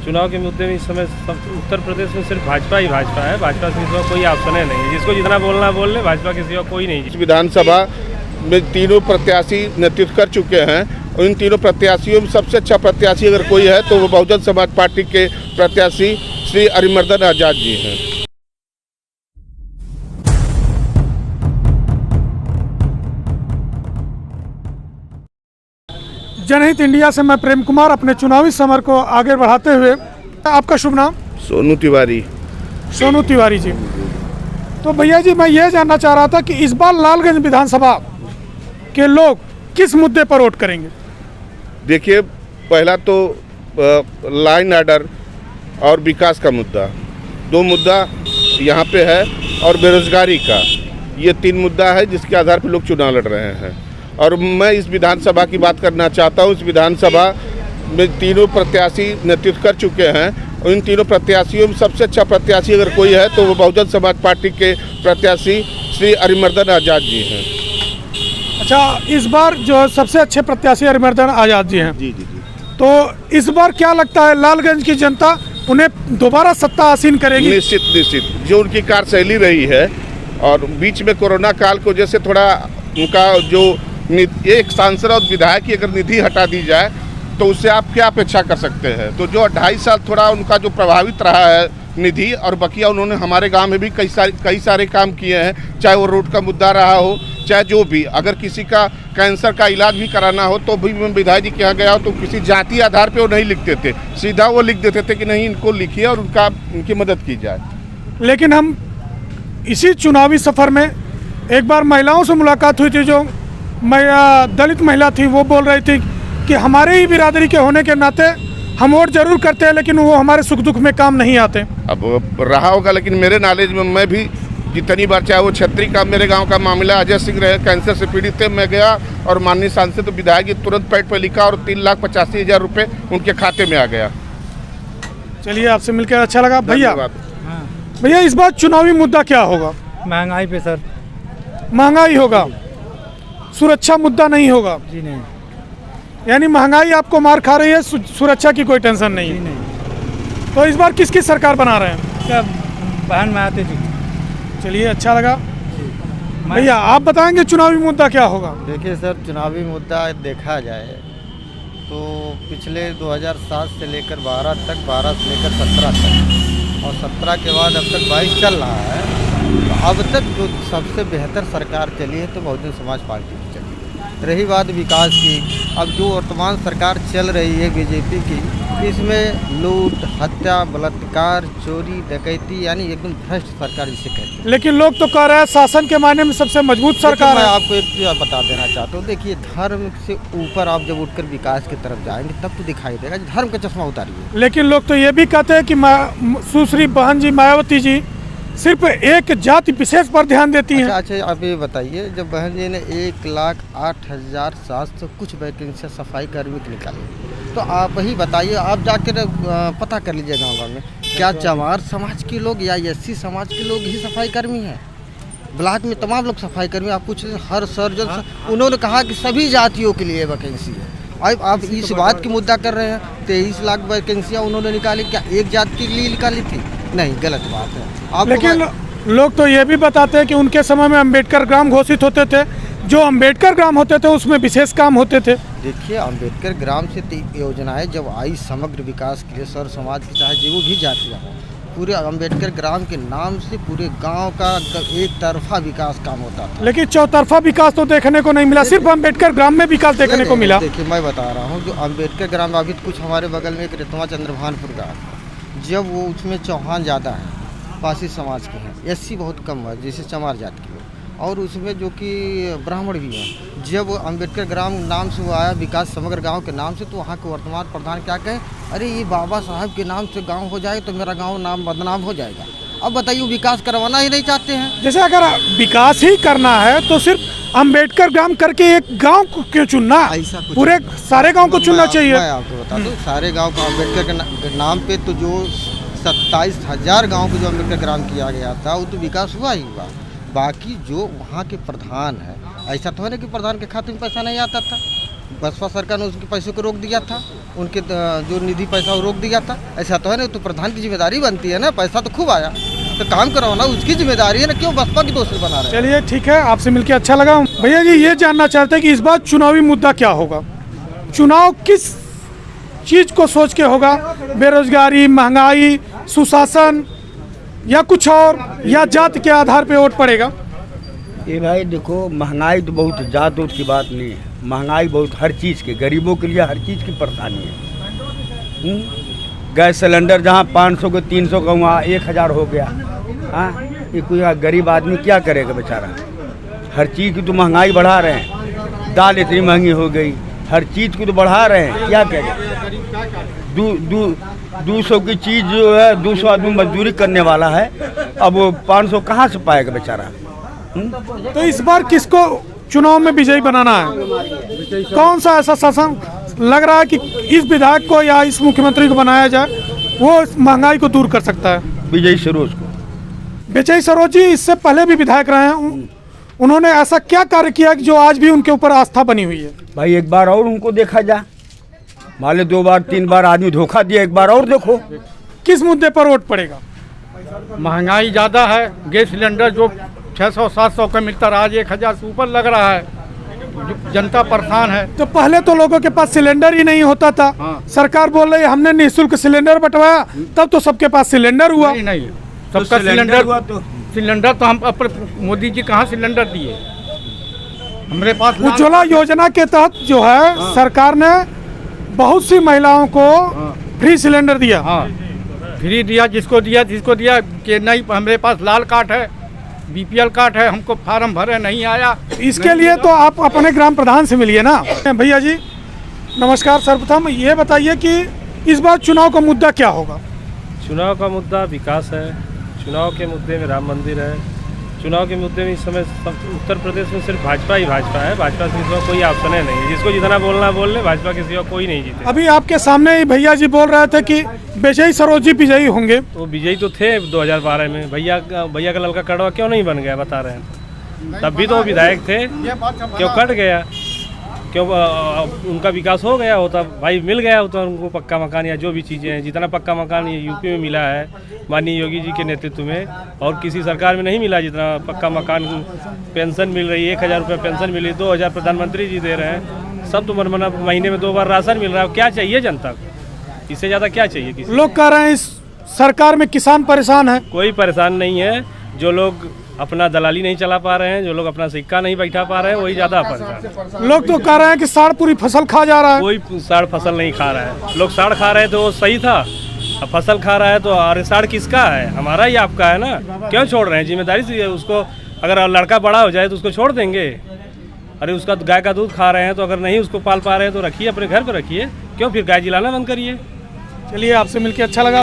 चुनाव के मुद्दे में इस समय उत्तर प्रदेश में सिर्फ भाजपा ही भाजपा है। भाजपा से सिवा कोई ऑप्शन है नहीं, जिसको जितना बोलना बोल ले, भाजपा के सिवा कोई नहीं। विधानसभा में तीनों प्रत्याशी नेतृत्व कर चुके हैं और इन तीनों प्रत्याशियों में सबसे अच्छा प्रत्याशी अगर कोई है तो वो बहुजन समाज पार्टी के प्रत्याशी श्री अरिमर्दन आजाद जी हैं। जनहित इंडिया से मैं प्रेम कुमार अपने चुनावी समर को आगे बढ़ाते हुए, आपका शुभ नाम? सोनू तिवारी। सोनू तिवारी जी। तो भैया जी, मैं ये जानना चाह रहा था कि इस बार लालगंज विधानसभा के लोग किस मुद्दे पर वोट करेंगे? देखिए, पहला तो लाइन ऑर्डर और विकास का मुद्दा, दो मुद्दा यहाँ पे है, और बेरोजगारी का, ये तीन मुद्दा है जिसके आधार पर लोग चुनाव लड़ रहे हैं। और मैं इस विधानसभा की बात करना चाहता हूँ। इस विधानसभा में तीनों प्रत्याशी नेतृत्व कर चुके हैं और इन तीनों प्रत्याशियों में सबसे अच्छा प्रत्याशी अगर कोई है तो वो बहुजन समाज पार्टी के प्रत्याशी श्री अरिमर्दन आजाद जी हैं। अच्छा, इस बार जो सबसे अच्छे प्रत्याशी अरिमर्दन आजाद जी हैं। जी जी जी। तो इस बार क्या लगता है, लालगंज की जनता उन्हें दोबारा सत्ता आसीन करेगी? निश्चित निश्चित। जो उनकी कार्यशैली रही है और बीच में कोरोना काल को जैसे थोड़ा उनका जो एक सांसद और विधायक की अगर निधि हटा दी जाए तो उससे आप क्या अपेक्षा कर सकते हैं। तो जो 2.5 साल थोड़ा उनका जो प्रभावित रहा है निधि, और बकिया उन्होंने हमारे गांव में भी कई सारे काम किए हैं, चाहे वो रोड का मुद्दा रहा हो, चाहे जो भी, अगर किसी का कैंसर का इलाज भी कराना हो तो भी मैं विधायक जी के यहाँ गया हो तो किसी जाति आधार पे वो नहीं लिखते थे, सीधा वो लिख देते थे कि नहीं, इनको लिखिए और उनकी मदद की जाए। लेकिन हम इसी चुनावी सफर में एक बार महिलाओं से मुलाकात हुई थी, जो दलित महिला थी, वो बोल रही थी कि हमारे ही बिरादरी के होने के नाते हम वोट जरूर करते हैं लेकिन वो हमारे सुख दुख में काम नहीं आते। अब रहा होगा, लेकिन मेरे नॉलेज में मैं भी जितनी बार, चाहे वो छतरी का मेरे गांव का मामला, अजय सिंह रहे, कैंसर से पीड़ित थे, मैं गया और माननीय सांसद तो विधायक जी तुरंत पैड पर लिखा और 3,85,000 रुपये उनके खाते में आ गया। चलिए, आपसे मिलकर अच्छा लगा। भैया भैया, इस बार चुनावी मुद्दा क्या होगा? महंगाई पे सर। महंगाई होगा, सुरक्षा मुद्दा नहीं होगा? जी नहीं। यानी महंगाई आपको मार खा रही है, सुरक्षा की कोई टेंशन नहीं? जी नहीं। तो इस बार किसकी सरकार बना रहे हैं? क्या बहन मायावती जी। चलिए, अच्छा लगा। भैया, आप बताएंगे चुनावी मुद्दा क्या होगा? देखिए सर, चुनावी मुद्दा देखा जाए तो पिछले 2007 से लेकर 12 तक, 12 से लेकर 17 तक, और 17 के बाद अब तक 22 चल रहा है। तो अब तक जो सबसे बेहतर सरकार चली है तो बहुजन समाज पार्टी की चली है। रही बात विकास की, अब जो वर्तमान सरकार चल रही है बीजेपी की, इसमें लूट, हत्या, बलात्कार, चोरी, डकैती, यानी एकदम भ्रष्ट सरकार जिसे कहते हैं। लेकिन लोग तो कह रहे हैं शासन के मायने में सबसे मजबूत सरकार मैं है। आपको एक चीज़ बता देना चाहता हूँ। देखिए, धर्म से ऊपर आप जब उठकर विकास की तरफ जाएंगे तब तो दिखाई देगा। धर्म का चश्मा उतारिए। लेकिन लोग तो ये भी कहते हैं कि सुश्री बहन जी मायावती जी सिर्फ एक जाति विशेष पर ध्यान देती हैं। अच्छा, आप ये बताइए, जब बहन जी ने 1,08,700 कुछ वैकेंसी सफाई कर्मी की निकाली, तो आप ही बताइए, आप जाकर पता कर लीजिए गाँव में, क्या चमार समाज के लोग या SC समाज के लोग ही सफाई कर्मी हैं? ब्लॉक में तमाम लोग सफाई कर्मी, आप पूछ लीजिए, हर सर्जन उन्होंने कहा कि सभी जातियों के लिए वैकेंसी है। अब आप इस बात की मुद्दा कर रहे हैं। 23 लाख वैकेंसियाँ उन्होंने निकाली, क्या एक जाति के लिए निकाली थी? नहीं, गलत बात है। लेकिन लोग तो ये भी बताते हैं कि उनके समय में अम्बेडकर ग्राम घोषित होते थे, जो अम्बेडकर ग्राम होते थे उसमें विशेष काम होते थे। देखिए, अम्बेडकर ग्राम से योजनाएं जब आई समग्र विकास के लिए, सर समाज की चाहे जो भी जातियाँ हों, पूरे अम्बेडकर ग्राम के नाम से पूरे गांव का एक तरफा विकास काम होता था। लेकिन चौतरफा विकास तो देखने को नहीं मिला, सिर्फ अम्बेडकर ग्राम में विकास देखने को मिला। देखिए, मैं बता रहा हूँ, जो अम्बेडकर ग्राम, अभी कुछ हमारे बगल में एक रितवा चंद्रभानपुर गाँव, जब वो उसमें चौहान ज़्यादा है, पासी समाज के हैं, SC बहुत कम है, जैसे चमार जाति के लोग, और उसमें जो कि ब्राह्मण भी हैं। जब अम्बेडकर ग्राम नाम से वो आया, विकास समग्र गांव के नाम से, तो वहाँ के वर्तमान प्रधान क्या कहे, अरे ये बाबा साहब के नाम से गांव हो जाए तो मेरा गांव नाम बदनाम हो जाएगा। अब बताइए, विकास करवाना ही नहीं चाहते हैं। जैसे अगर विकास ही करना है तो सिर्फ अम्बेडकर ग्राम करके एक गांव को क्यों चुनना? ऐसा पूरे सारे गांव को चुनना चाहिए। मैं आपको बता दूं, सारे गांव को अम्बेडकर के नाम पे तो जो 27,000 गाँव को जो अम्बेडकर ग्राम किया गया था, वो तो विकास हुआ ही हुआ। बाकी जो वहाँ के प्रधान है, ऐसा तो है ना कि प्रधान के खाते में पैसा नहीं आता था। बसपा सरकार ने उसके पैसों को रोक दिया था, उनके जो निधि पैसा वो रोक दिया था। ऐसा तो है ना, तो प्रधान की जिम्मेदारी बनती है ना, पैसा तो खूब आया तो काम कराओ ना, उसकी जिम्मेदारी है ना, क्यों बसपा की दोषी बना रहे हैं। चलिए ठीक है, आपसे मिलकर अच्छा लगा। भैया जी ये जानना चाहते हैं कि इस बार चुनावी मुद्दा क्या होगा, चुनाव किस चीज़ को सोच के होगा, बेरोजगारी, महंगाई, सुशासन या कुछ और, या जाति के आधार पर वोट पड़ेगा? ये भाई देखो, महंगाई तो बहुत जात उत की बात नहीं है, महंगाई बहुत हर चीज़ की, गरीबों के लिए हर चीज़ की परेशानी है। गैस सिलेंडर जहाँ 500 को 300 का वहाँ 1000 हो गया। हाँ, ये कोई गरीब आदमी क्या करेगा बेचारा? हर चीज़ की तो महंगाई बढ़ा रहे हैं, दाल इतनी महंगी हो गई, हर चीज़ को तो बढ़ा रहे हैं, क्या करें? 200 की चीज़ जो है, 200 आदमी मजदूरी करने वाला है, अब वो 500 कहाँ से पाएगा बेचारा? तो इस बार किसको चुनाव में विजयी बनाना है? कौन सा ऐसा शासन लग रहा है कि इस विधायक को या इस मुख्यमंत्री को बनाया जाए, वो इस महंगाई को दूर कर सकता है? विजय सरोज को। विजय सरोज जी इससे पहले भी विधायक रहे हैं, उन्होंने ऐसा क्या कार्य किया कि जो आज भी उनके ऊपर आस्था बनी हुई है? भाई एक बार और उनको देखा जाए, मान लो 2 बार 3 बार आदमी धोखा दिया, एक बार और देखो। किस मुद्दे पर वोट पड़ेगा? महंगाई ज़्यादा है, गैस सिलेंडर जो 600-700 का मिलता रहा, आज 1000 से ऊपर लग रहा है, जनता परेशान है। तो पहले तो लोगों के पास सिलेंडर ही नहीं होता था। हाँ। सरकार बोल रही है हमने निःशुल्क सिलेंडर बंटवाया, तब तो सबके पास सिलेंडर हुआ। नहीं, सबका सिलेंडर तो हम अपने मोदी जी कहाँ सिलेंडर दिए, हमारे पास उज्ज्वला योजना के तहत जो है सरकार ने बहुत सी महिलाओं को फ्री सिलेंडर दिया। हाँ, फ्री दिया, जिसको दिया कि नहीं, हमारे पास लाल कार्ड है, BPL कार्ड है, हमको फार्म भरे नहीं आया। इसके लिए तो आप अपने ग्राम प्रधान से मिलिए ना। भैया जी नमस्कार, सर्वप्रथम ये बताइए कि इस बार चुनाव का मुद्दा क्या होगा? चुनाव का मुद्दा विकास है, चुनाव के मुद्दे में राम मंदिर है, चुनाव के मुद्दे में इस समय उत्तर प्रदेश में सिर्फ भाजपा ही भाजपा है, भाजपा के सिवा कोई ऑप्शन नहीं है, जिसको जितना बोलना बोल ले, भाजपा के सिवा कोई नहीं जीते। अभी आपके सामने ही भैया जी बोल रहे थे कि विजय सरोज जी विजयी होंगे। वो विजयी तो थे 2012 में, भैया का लड़का कड़वा क्यों नहीं बन गया बता रहे हैं? तब भी तो वो विधायक थे, क्यों कट गया? क्यों उनका विकास हो गया होता, भाई मिल गया होता उनको पक्का मकान या जो भी चीज़ें हैं, जितना पक्का मकान ये यूपी में मिला है माननीय योगी जी के नेतृत्व में, और किसी सरकार में नहीं मिला जितना पक्का मकान। पेंशन मिल रही है, 1000 रुपये पेंशन मिली, 2000 प्रधानमंत्री जी दे रहे हैं, सब तो महीने में 2 बार राशन मिल रहा है। क्या चाहिए जनता को, इससे ज़्यादा क्या चाहिए? किसी लोग कह रहे हैं इस सरकार में किसान परेशान है। कोई परेशान नहीं है, जो लोग अपना दलाली नहीं चला पा रहे हैं, जो लोग अपना सिक्का नहीं बैठा पा रहे हैं, वही ज़्यादा परेशान। लोग तो कह रहे हैं कि साढ़ पूरी फसल खा जा रहा है। कोई साढ़ फसल नहीं खा रहा है, लोग साढ़ खा रहे हैं तो वो सही था, अब फसल खा रहा है तो अरे साढ़ किसका है? हमारा ही आपका है ना, क्यों छोड़ रहे हैं? जिम्मेदारी से उसको, अगर लड़का बड़ा हो जाए तो उसको छोड़ देंगे? अरे उसका गाय का दूध खा रहे हैं तो अगर नहीं उसको पाल पा रहे हैं तो रखिए, अपने घर पर रखिए, क्यों फिर गाय जिलाना बंद करिए। चलिए आपसे मिलकर अच्छा लगा।